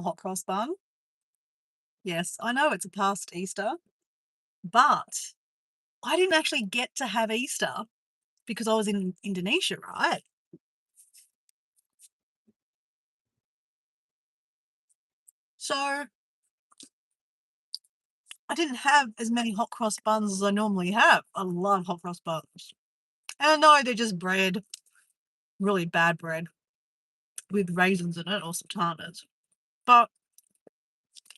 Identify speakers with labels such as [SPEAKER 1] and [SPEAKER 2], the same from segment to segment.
[SPEAKER 1] hot cross bun. Yes, I know it's a past Easter, but I didn't actually get to have Easter because I was in Indonesia, right? So I didn't have as many hot cross buns as I normally have. I love hot cross buns. And I know they're just bread, really bad bread with raisins in it or sultanas, but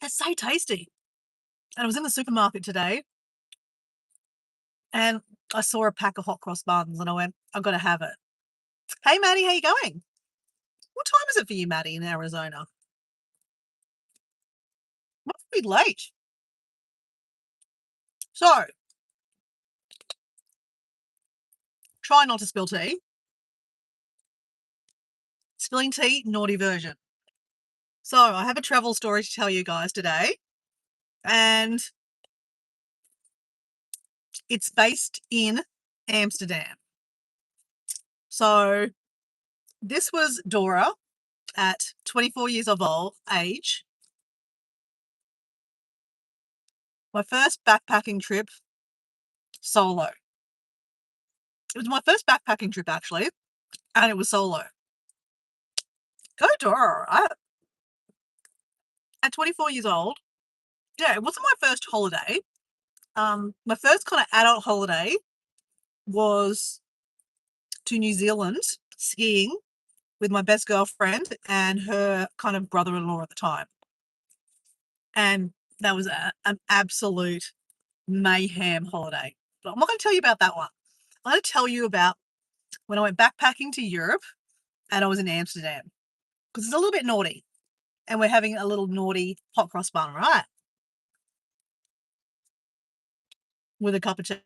[SPEAKER 1] it's so tasty. And I was in the supermarket today and I saw a pack of hot cross buns and I went, I've got to have it. Hey, Maddie, how you going? What time is it for you, Maddie, in Arizona? Must be late. So, try not to spill tea. Spilling tea, naughty version. So, I have a travel story to tell you guys today, and it's based in Amsterdam. So, this was Dora at 24 years of age. My first backpacking trip solo. It was my first backpacking trip, actually, and it was solo. Go Dora! At 24 years old, yeah, it wasn't my first holiday. My first kind of adult holiday was to New Zealand skiing with my best girlfriend and her kind of brother-in-law at the time. And that was an absolute mayhem holiday. But I'm not going to tell you about that one. I'm going to tell you about when I went backpacking to Europe and I was in Amsterdam because it's a little bit naughty and we're having a little naughty hot cross bun, right? With a cup of tea.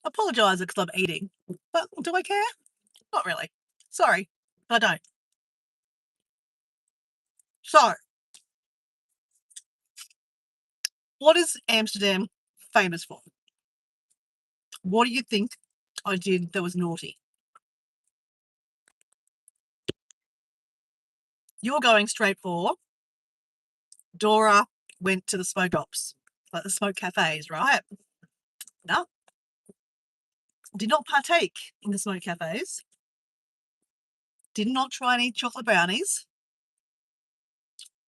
[SPEAKER 1] I apologise because I'm eating, but do I care? Not really. Sorry, I don't. So, what is Amsterdam famous for? What do you think I did that was naughty? You're going straight for Dora went to the smoke shops, like the smoke cafes, right? No, did not partake in the smoke cafes. Did not try any chocolate brownies.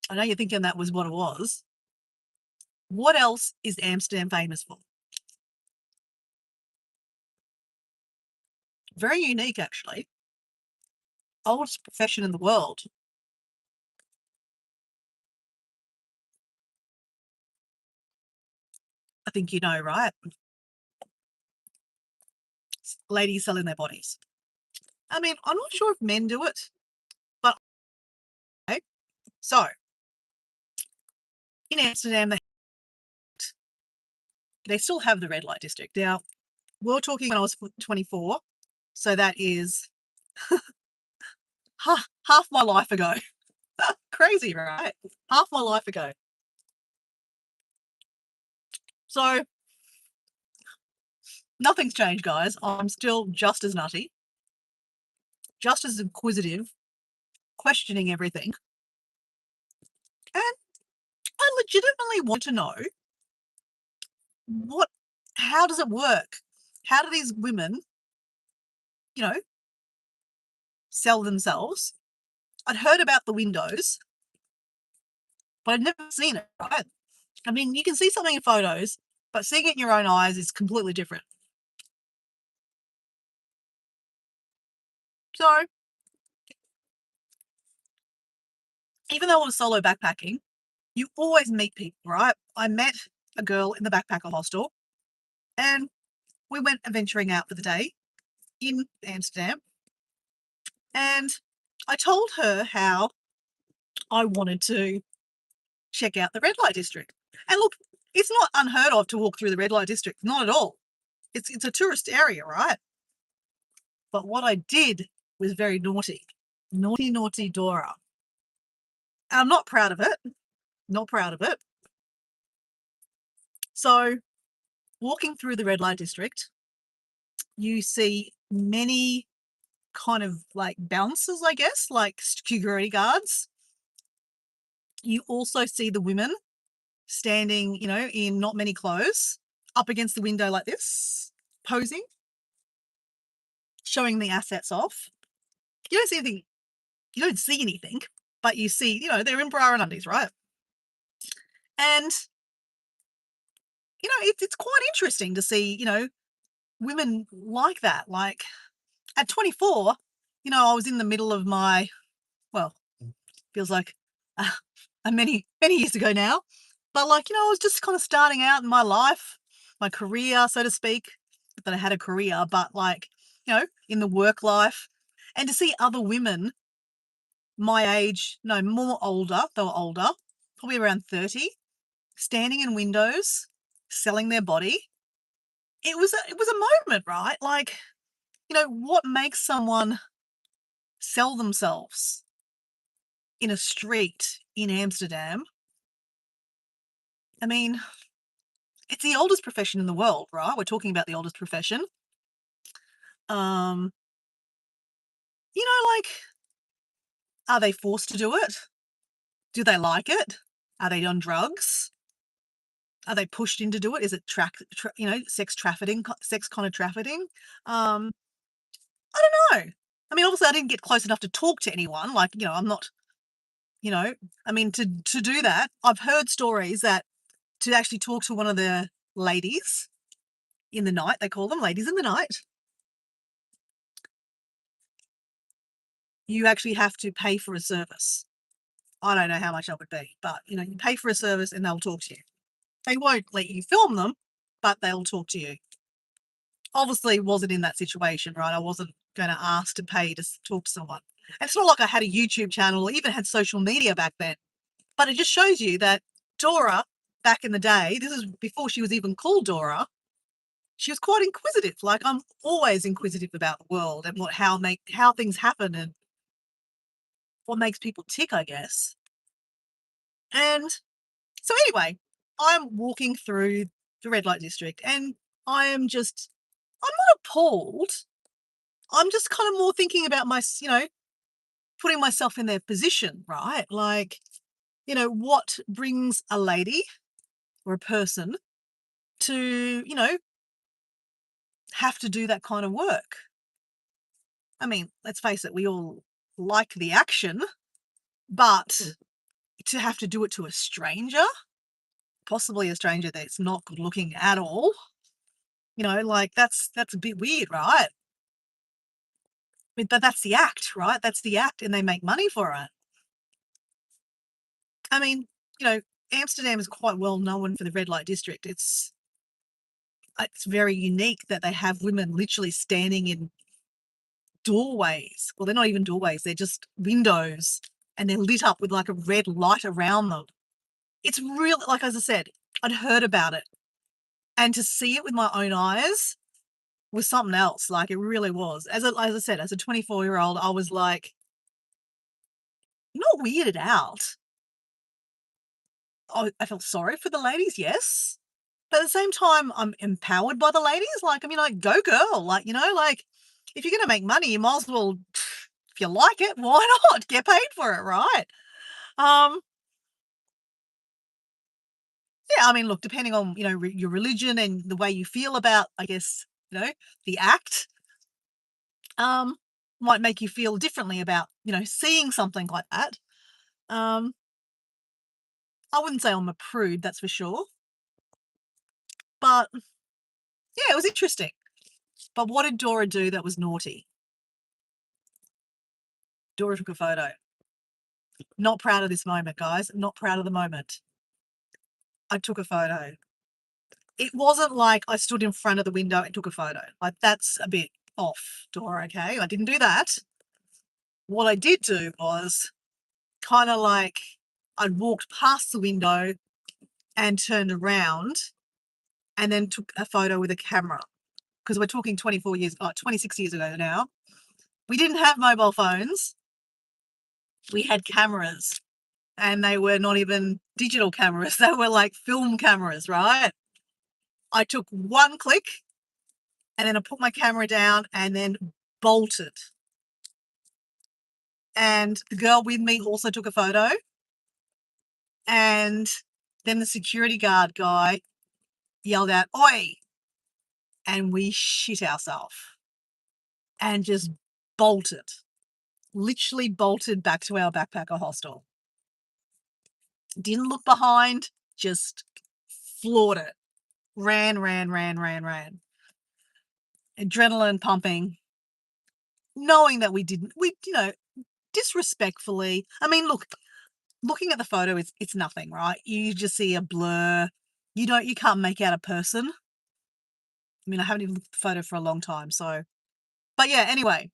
[SPEAKER 1] I know you're thinking that was what it was. What else is Amsterdam famous for? Very unique, actually. Oldest profession in the world. I think you know, right? Ladies selling their bodies. I mean, I'm not sure if men do it, but okay. So in Amsterdam, they still have the red light district. Now, we're talking when I was 24, so that is half my life ago. Crazy, right? Half my life ago. So nothing's changed, guys. I'm still just as nutty, just as inquisitive, questioning everything. And I legitimately want to know how does it work? How do these women, you know, sell themselves? I'd heard about the windows, but I'd never seen it, right? I mean, you can see something in photos, but seeing it in your own eyes is completely different. So, even though I was solo backpacking, you always meet people, right? I met a girl in the backpacker hostel and we went adventuring out for the day in Amsterdam. And I told her how I wanted to check out the red light district. And look, it's not unheard of to walk through the red light district, not at all. It's a tourist area, right? But what I did was very naughty. Naughty, naughty Dora. And I'm not proud of it. Not proud of it. So, walking through the red light district, You see many kind of like bouncers, I guess, like security guards. You also see the women standing, in not many clothes, up against the window like this, posing, showing the assets off. You don't see anything. You don't see anything, but you see, they're in bra and undies, right? And it's quite interesting to see, women like that. Like at 24, I was in the middle of my, well, feels like uh, many many years ago now, but like I was just kind of starting out in my life, my career, so to speak. Not that I had a career, but like in the work life, and to see other women my age, no, more older, they were older, probably around 30, standing in windows, selling their body. It was a moment, right? Like, what makes someone sell themselves in a street in Amsterdam? I mean, it's the oldest profession in the world, right? We're talking about the oldest profession. Um, like, are they forced to do it? Do they like it? Are they on drugs? Are they pushed in to do it? Is it sex trafficking, sex kind of trafficking? Um, I don't know. I mean, obviously, I didn't get close enough to talk to anyone. Like, I'm not, you know, I mean, to do that, I've heard stories that to actually talk to one of the ladies in the night, they call them ladies in the night, you actually have to pay for a service. I don't know how much that would be, but you pay for a service and they'll talk to you. They won't let you film them, but they'll talk to you. Obviously, wasn't in that situation, right? I wasn't going to ask to pay to talk to someone. And it's not like I had a YouTube channel or even had social media back then, but it just shows you that Dora, back in the day, this is before she was even called Dora, she was quite inquisitive. Like I'm always inquisitive about the world and how things happen and what makes people tick, I guess. And so anyway, I'm walking through the red light district and I'm not appalled. I'm just kind of more thinking about putting myself in their position, right? Like, what brings a lady or a person to, have to do that kind of work? I mean, let's face it, we all like the action, but to have to do it to a stranger, possibly a stranger that's not good looking at all, like that's a bit weird, right? But that's the act, right? That's the act, and they make money for it. I mean, you know, Amsterdam is quite well known for the red light district. It's very unique that they have women literally standing in doorways. Well, they're not even doorways, they're just windows, and they're lit up with like a red light around them. It's really, like, as I said, I'd heard about it, and to see it with my own eyes was something else. Like, it really was. As I said, as a 24-year-old, I was like, not weirded out. I felt sorry for the ladies, yes. But at the same time, I'm empowered by the ladies. Like, I mean, like, go girl. Like, like, if you're gonna make money, you might as well, if you like it, why not? Get paid for it, right? Um, yeah, I mean, look, depending on, your religion and the way you feel about, I guess, the act, um, might make you feel differently about, seeing something like that. Um, I wouldn't say I'm a prude, that's for sure. But yeah, it was interesting. But what did Dora do that was naughty? Dora took a photo. Not proud of this moment, guys. Not proud of the moment. I took a photo. It wasn't like I stood in front of the window and took a photo. Like, that's a bit off, Dora, okay? I didn't do that. What I did do was kind of like I'd walked past the window and turned around and then took a photo with a camera. Because we're talking 26 years ago now. We didn't have mobile phones. We had cameras. And they were not even digital cameras. They were like film cameras, right? I took one click And then I put my camera down and then bolted. And the girl with me also took a photo. And then the security guard guy yelled out, "Oi!" And we shit ourselves and just bolted, literally bolted back to our backpacker hostel. Didn't look behind, just floored it. Ran. Adrenaline pumping, knowing that we, disrespectfully. I mean, looking at the photo, it's nothing, right? You just see a blur. You can't make out a person. I mean, I haven't even looked at the photo for a long time, so. But yeah, anyway,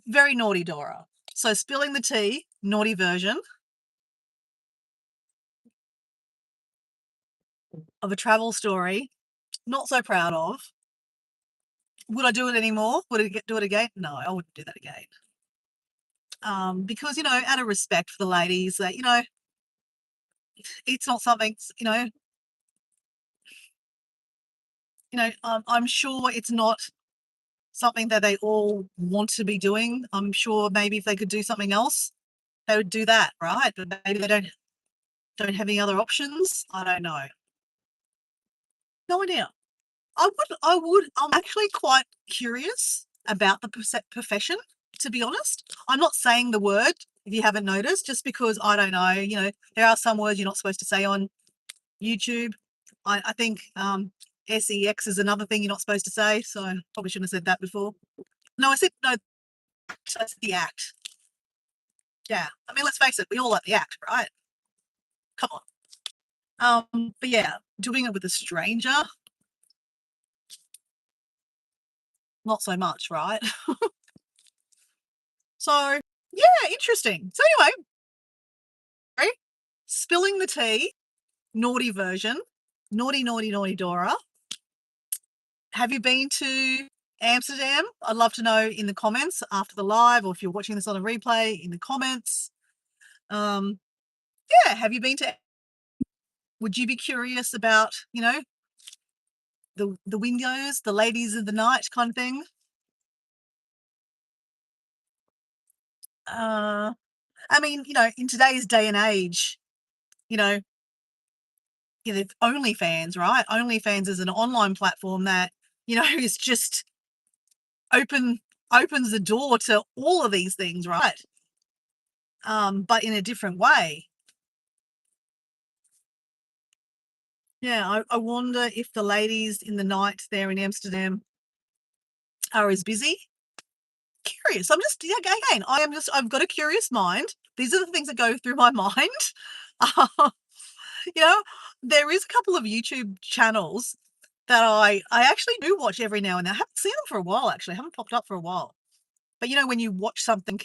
[SPEAKER 1] very naughty Dora. So spilling the tea, naughty version of a travel story, not so proud of. Would I do it anymore? Would I do it again? No, I wouldn't do that again. Because, out of respect for the ladies, that, it's not something, I'm sure it's not something that they all want to be doing. I'm sure maybe if they could do something else, they would do that, right? But maybe they don't have any other options. I don't know. No idea. I'm actually quite curious about the profession, to be honest. I'm not saying the word, if you haven't noticed, just because I don't know, there are some words you're not supposed to say on YouTube. I think sex is another thing you're not supposed to say, so I probably shouldn't have said that before. No, I said no, that's the act. Yeah. I mean, let's face it, we all like the act, right? Come on. But yeah, doing it with a stranger, not so much, right? So yeah, interesting. So anyway, right? Spilling the tea, naughty version, naughty Dora. Have you been to Amsterdam? I'd love to know in the comments after the live, or if you're watching this on a replay, in the comments. Yeah, have you been to? Would you be curious about, the windows, the ladies of the night kind of thing? I mean, in today's day and age, you know, OnlyFans, right? OnlyFans is an online platform that, is just opens the door to all of these things, right? But in a different way. Yeah, I wonder if the ladies in the night there in Amsterdam are as busy. Curious. Again, I've got a curious mind. These are the things that go through my mind. Uh, you know, there is a couple of YouTube channels that I actually do watch every now and then. I haven't seen them for a while, actually. I haven't popped up for a while. But when you watch something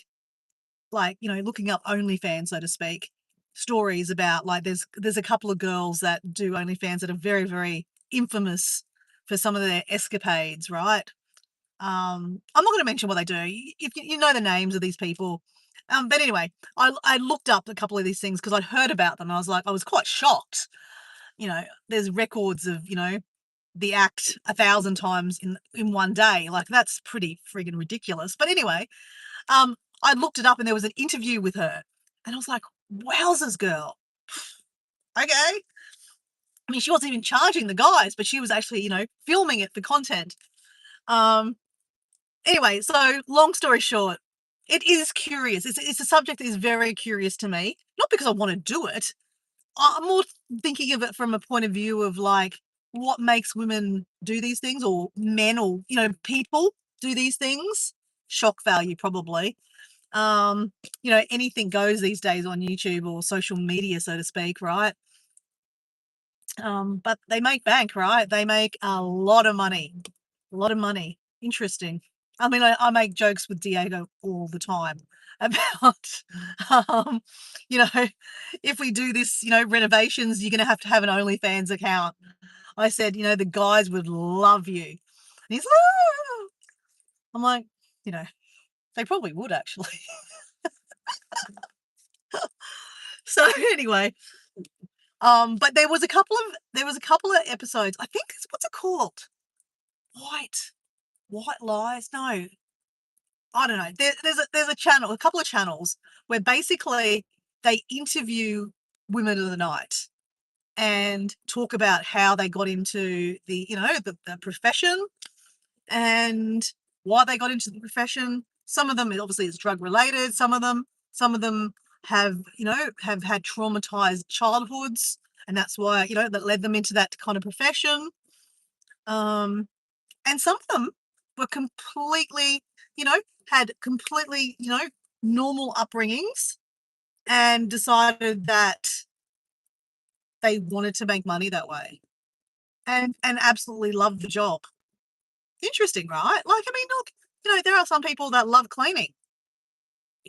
[SPEAKER 1] like, looking up OnlyFans, so to speak, stories about, like, there's a couple of girls that do OnlyFans that are very, very infamous for some of their escapades, right? I'm not going to mention what they do. If you know the names of these people. But anyway, I looked up a couple of these things because I'd heard about them. I was quite shocked. There's records of, the act 1,000 times in one day. Like, that's pretty friggin' ridiculous. But anyway, I looked it up and there was an interview with her. And I was like, wowzers, girl. Okay. I mean, she wasn't even charging the guys, but she was actually, filming it for content. Anyway, so long story short, it is curious. It's a subject that is very curious to me. Not because I want to do it. I'm more thinking of it from a point of view of, like, what makes women do these things, or men, or, people do these things. Shock value, probably. Anything goes these days on YouTube or social media, so to speak, right? But they make bank, right? They make a lot of money. A lot of money. Interesting. I mean, I make jokes with Diego all the time about, um, you know, if we do this, renovations, you're going to have an OnlyFans account. I said, the guys would love you. And he's like, "Ah." I'm like, they probably would, actually. So anyway, but there was a couple of episodes. I think what's it called? White lies? No, I don't know. There's a channel, a couple of channels where basically they interview women of the night and talk about how they got into the profession and why they got into the profession. Some of them obviously is drug related. Some of them have had traumatized childhoods, and that's why that led them into that kind of profession. Um, and some of them were completely, you know, had completely, normal upbringings and decided that they wanted to make money that way and absolutely loved the job. Interesting, right? Like, I mean, look, there are some people that love cleaning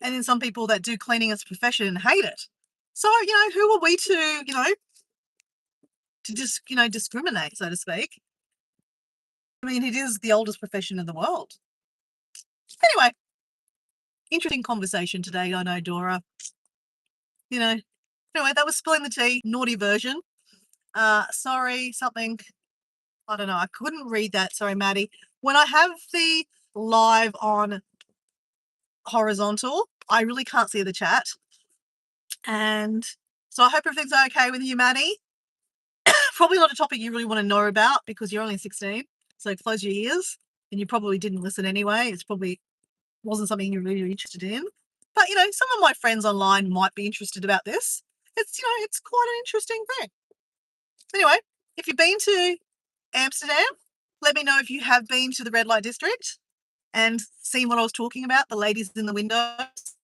[SPEAKER 1] and then some people that do cleaning as a profession and hate it. So, who are we to just, discriminate, so to speak? I mean, it is the oldest profession in the world. Anyway, interesting conversation today. I know, Dora. You know, anyway, that was spilling the tea, naughty version. Sorry, something. I don't know. I couldn't read that. Sorry, Maddie. When I have the live on horizontal, I really can't see the chat. And so I hope everything's okay with you, Maddie. Probably not a topic you really want to know about because you're only 16. So close your ears. And you probably didn't listen anyway. It's probably wasn't something you're really interested in. But some of my friends online might be interested about this. It's quite an interesting thing. Anyway, if you've been to Amsterdam, let me know if you have been to the red light district and seen what I was talking about, the ladies in the windows.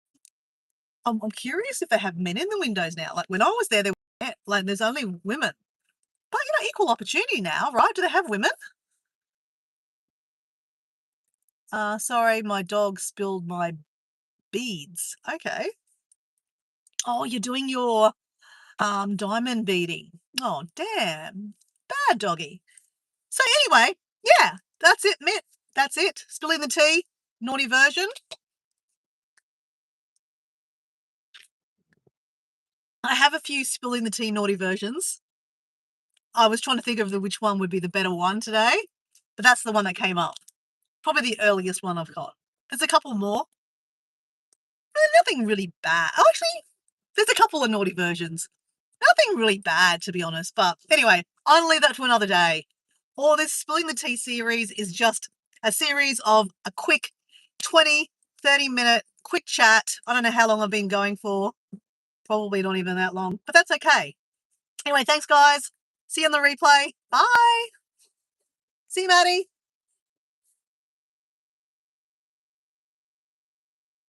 [SPEAKER 1] I'm curious if they have men in the windows now. Like when I was there were like there's only women. But equal opportunity now, right? Do they have women? Sorry, my dog spilled my beads. Okay. Oh, you're doing your diamond beading. Oh, damn. Bad doggy. So anyway, yeah, that's it, Mitt. That's it. Spilling the tea, naughty version. I have a few spilling the tea naughty versions. I was trying to think of which one would be the better one today, but that's the one that came up. Probably the earliest one I've got. There's a couple more. Nothing really bad. Oh, actually, there's a couple of naughty versions. Nothing really bad, to be honest. But anyway, I'll leave that to another day. Or this Spilling the Tea series is just a series of a quick 20, 30-minute quick chat. I don't know how long I've been going for. Probably not even that long, but that's okay. Anyway, thanks, guys. See you on the replay. Bye. See you, Maddie.